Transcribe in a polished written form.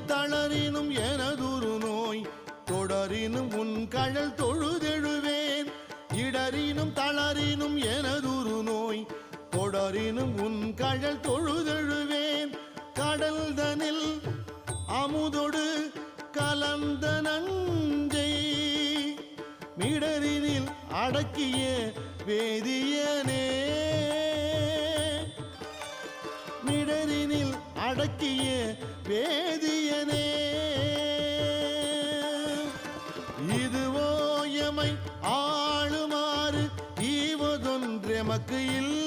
தளரினும் எனதுரு நோய் தொடரினும் உன் கழல் தொழுதெழுவேன் இடரினும் தளரினும் எனதுரு நோய் தொடரினும் உன் கழல் தொழுதெழுவேன் கடல்தனில் அமுதொடு கலந்த நஞ்சை மிடரினில் அடக்கிய வேதியனே மிடரினில் அடக்கிய வேதியனே இதுவோ எமை ஆளுமாறு ஈவதொன்றெமக்கு இல்லை